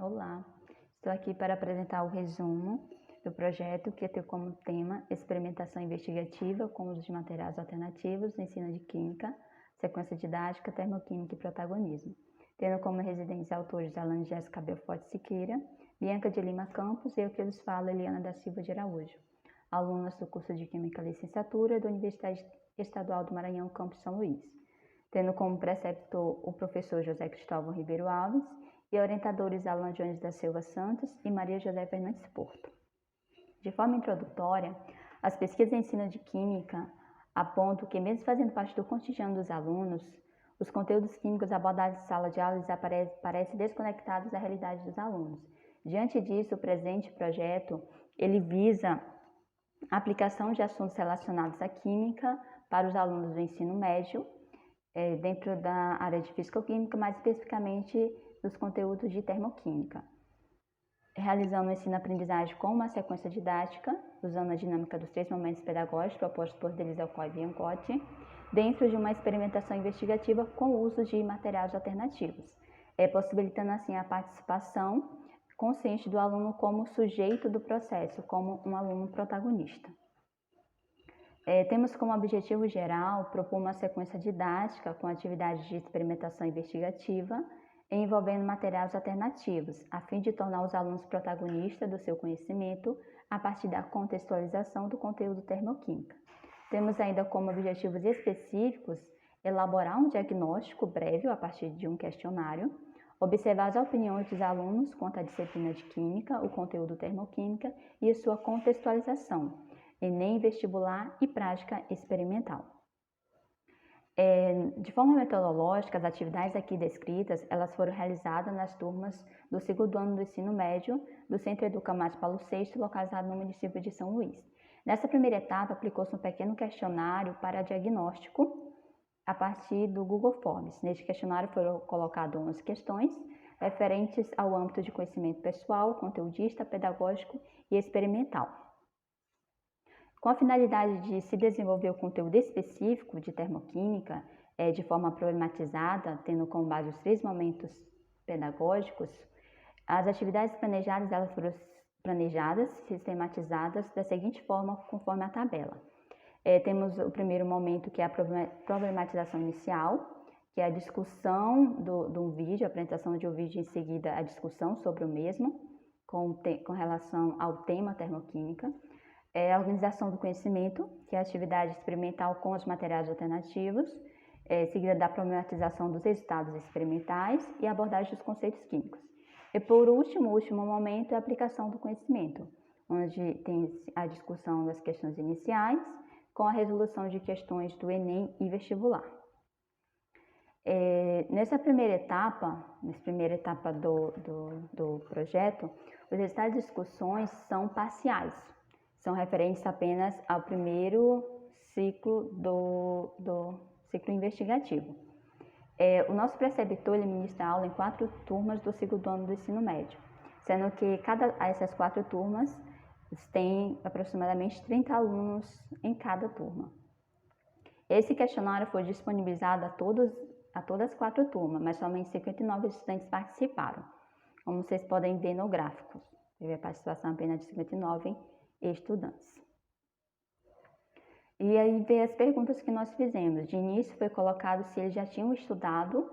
Olá, estou aqui para apresentar o resumo do projeto que tem como tema experimentação investigativa com uso de materiais alternativos no ensino de química, sequência didática, termoquímica e protagonismo, tendo como residentes autores Alane Jéssica Belforte Siqueira, Bianca de Lima Campos e eu que lhes falo, Eliana da Silva de Araújo, alunas do curso de Química Licenciatura da Universidade Estadual do Maranhão, Campus São Luís, tendo como preceptor o professor José Cristóvão Ribeiro Alves e orientadores Alan Jones da Silva Santos e Maria José Fernandes Porto. De forma introdutória, as pesquisas em ensino de química apontam que, mesmo fazendo parte do cotidiano dos alunos, os conteúdos químicos abordados em sala de aula parecem desconectados da realidade dos alunos. Diante disso, o presente projeto ele visa a aplicação de assuntos relacionados à química para os alunos do ensino médio, dentro da área de físico-química, mais especificamente dos conteúdos de termoquímica, realizando o ensino-aprendizagem com uma sequência didática, usando a dinâmica dos 3 momentos pedagógicos propostos por Delisa Alcoy e Biancotti, dentro de uma experimentação investigativa com o uso de materiais alternativos, possibilitando assim a participação consciente do aluno como sujeito do processo, como um aluno protagonista. Temos como objetivo geral propor uma sequência didática com atividades de experimentação investigativa envolvendo materiais alternativos, a fim de tornar os alunos protagonistas do seu conhecimento a partir da contextualização do conteúdo termoquímica. Temos ainda como objetivos específicos elaborar um diagnóstico breve a partir de um questionário, observar as opiniões dos alunos quanto à disciplina de química, o conteúdo termoquímica e a sua contextualização, Enem, vestibular e prática experimental. De forma metodológica, as atividades aqui descritas, elas foram realizadas nas turmas do segundo ano do ensino médio do Centro Educa Mais Paulo VI, localizado no município de São Luís. Nessa primeira etapa, aplicou-se um pequeno questionário para diagnóstico a partir do Google Forms. Neste questionário foram colocadas 11 questões referentes ao âmbito de conhecimento pessoal, conteudista, pedagógico e experimental. Com a finalidade de se desenvolver o conteúdo específico de termoquímica de forma problematizada, tendo como base os 3 momentos pedagógicos, as atividades planejadas elas foram planejadas, sistematizadas da seguinte forma, conforme a tabela. Temos o primeiro momento, que é a problematização inicial, que é a discussão de um vídeo, a apresentação de um vídeo, em seguida a discussão sobre o mesmo, com relação ao tema termoquímica. A organização do conhecimento, que é a atividade experimental com os materiais alternativos, seguida da problematização dos resultados experimentais e abordagem dos conceitos químicos. E por último, o último momento é a aplicação do conhecimento, onde tem a discussão das questões iniciais com a resolução de questões do Enem e vestibular. Nessa primeira etapa do projeto, os resultados de discussões são parciais, são referentes apenas ao primeiro ciclo do ciclo investigativo. O nosso preceptor ele ministra aula em 4 turmas do segundo ano do ensino médio, sendo que essas 4 turmas têm aproximadamente 30 alunos em cada turma. Esse questionário foi disponibilizado a todas as 4 turmas, mas somente 59 estudantes participaram, como vocês podem ver no gráfico. Teve a participação apenas de 59 estudantes. E aí vem as perguntas que nós fizemos. De início foi colocado se eles já tinham estudado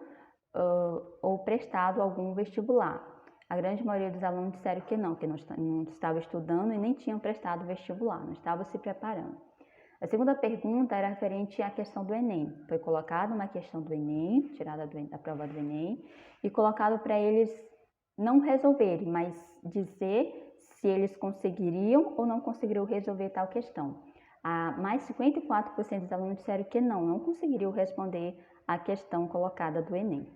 ou prestado algum vestibular. A grande maioria dos alunos disseram que não estavam estudando e nem tinham prestado vestibular, não estavam se preparando. A segunda pergunta era referente à questão do Enem. Foi colocada uma questão do Enem, tirada da prova do Enem, e colocado para eles não resolverem, mas dizer se eles conseguiriam ou não conseguiriam resolver tal questão. Mais 54% dos alunos disseram que não conseguiriam responder a questão colocada do Enem.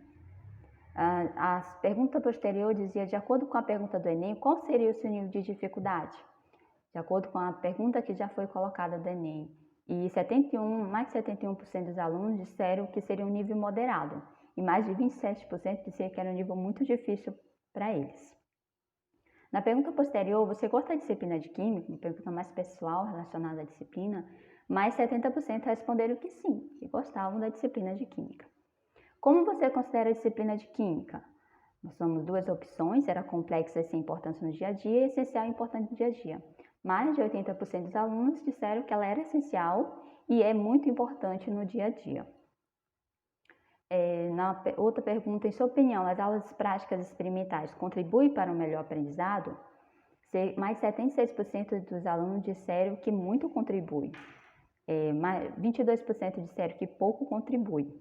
A pergunta posterior dizia, de acordo com a pergunta do Enem, qual seria o seu nível de dificuldade? De acordo com a pergunta que já foi colocada do Enem. E mais de 71% dos alunos disseram que seria um nível moderado. E mais de 27% disseram que era um nível muito difícil para eles. Na pergunta posterior, você gosta da disciplina de Química? Uma pergunta mais pessoal relacionada à disciplina. Mais 70% responderam que sim, que gostavam da disciplina de Química. Como você considera a disciplina de Química? Nós somos duas opções, era complexa e sem importância no dia a dia e essencial e importante no dia a dia. Mais de 80% dos alunos disseram que ela era essencial e é muito importante no dia a dia. Na outra pergunta, em sua opinião, as aulas práticas experimentais contribuem para um melhor aprendizado? Mais 76% dos alunos disseram que muito contribui. 22% disseram que pouco contribui.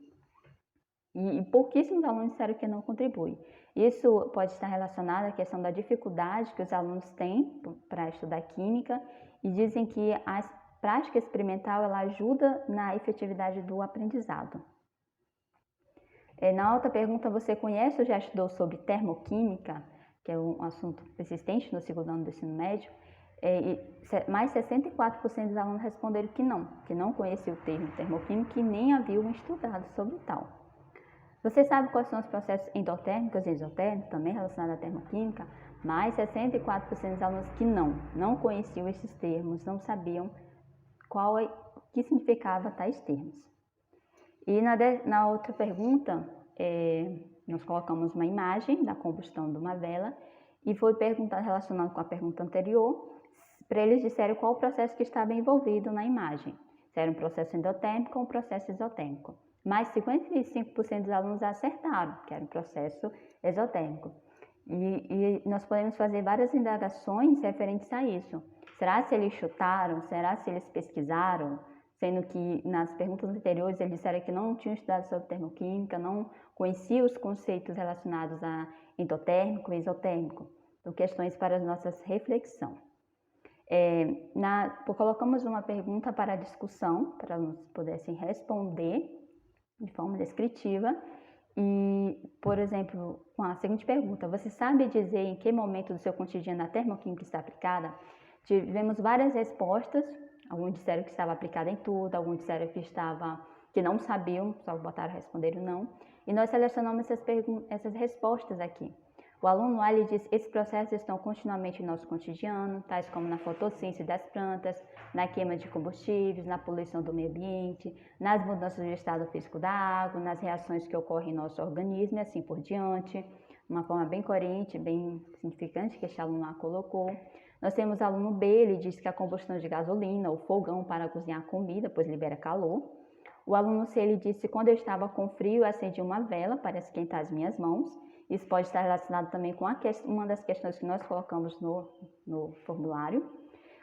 E pouquíssimos alunos disseram que não contribui. Isso pode estar relacionado à questão da dificuldade que os alunos têm para estudar química e dizem que a prática experimental ela ajuda na efetividade do aprendizado. Na outra pergunta, você conhece ou já estudou sobre termoquímica, que é um assunto persistente no segundo ano do ensino médio? Mais 64% dos alunos responderam que não conheciam o termo termoquímica e nem haviam estudado sobre tal. Você sabe quais são os processos endotérmicos e exotérmicos, também relacionados à termoquímica? Mais 64% dos alunos que não conheciam esses termos, não sabiam o que significava tais termos. E na outra pergunta, nós colocamos uma imagem da combustão de uma vela e foi perguntado, relacionado com a pergunta anterior, para eles disserem qual o processo que estava envolvido na imagem. Se era um processo endotérmico ou um processo exotérmico. Mais 55% dos alunos acertaram, que era um processo exotérmico. E nós podemos fazer várias indagações referentes a isso. Será se eles chutaram? Será se eles pesquisaram? Sendo que nas perguntas anteriores eles disseram que não tinham estudado sobre termoquímica, não conheciam os conceitos relacionados a endotérmico e exotérmico. Então, questões para as nossas reflexão. Colocamos uma pergunta para a discussão, para eles pudessem responder de forma descritiva. E, por exemplo, com a seguinte pergunta: você sabe dizer em que momento do seu cotidiano a termoquímica está aplicada? Tivemos várias respostas. Alguns disseram que estava aplicada em tudo, alguns disseram que não sabiam, só botaram responderam não. E nós selecionamos essas respostas aqui. O aluno A ele diz: esses processos estão continuamente no nosso cotidiano, tais como na fotossíntese das plantas, na queima de combustíveis, na poluição do meio ambiente, nas mudanças de estado físico da água, nas reações que ocorrem em nosso organismo e assim por diante. Uma forma bem coerente, bem significante que este aluno A colocou. Nós temos o aluno B, ele diz que a combustão de gasolina ou fogão para cozinhar comida, pois libera calor. O aluno C, ele disse: quando eu estava com frio, eu acendi uma vela para esquentar as minhas mãos. Isso pode estar relacionado também com uma das questões que nós colocamos no formulário.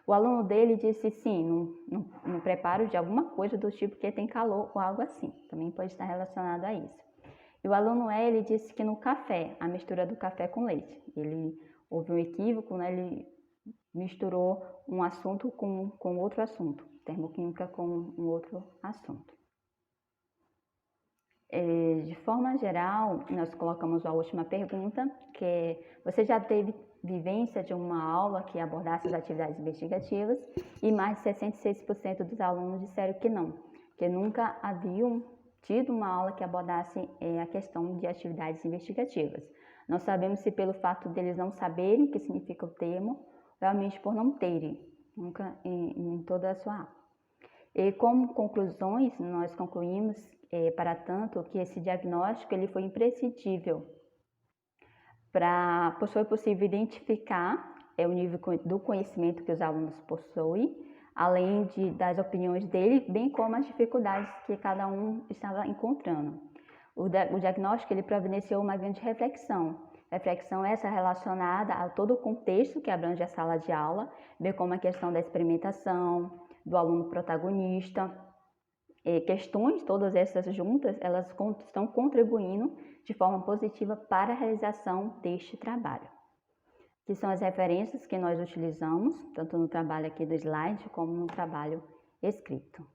O aluno dele disse sim, no preparo de alguma coisa do tipo que tem calor ou algo assim. Também pode estar relacionado a isso. E o aluno E, ele disse que no café, a mistura do café com leite. Houve um equívoco, né? Ele misturou um assunto com outro assunto, termoquímica com um outro assunto. De forma geral, nós colocamos a última pergunta, que é: você já teve vivência de uma aula que abordasse as atividades investigativas? E mais de 66% dos alunos disseram que nunca haviam tido uma aula que abordasse a questão de atividades investigativas. Não sabemos se pelo fato deles não saberem o que significa o termo, realmente por não terem, nunca em toda a sua aula. E como conclusões, nós concluímos, para tanto, que esse diagnóstico ele foi imprescindível pois foi possível identificar o nível do conhecimento que os alunos possuem, além das opiniões dele, bem como as dificuldades que cada um estava encontrando. O diagnóstico ele providenciou uma grande reflexão essa relacionada a todo o contexto que abrange a sala de aula, bem como a questão da experimentação, do aluno protagonista. Questões, todas essas juntas, elas estão contribuindo de forma positiva para a realização deste trabalho. Que são as referências que nós utilizamos, tanto no trabalho aqui do slide, como no trabalho escrito.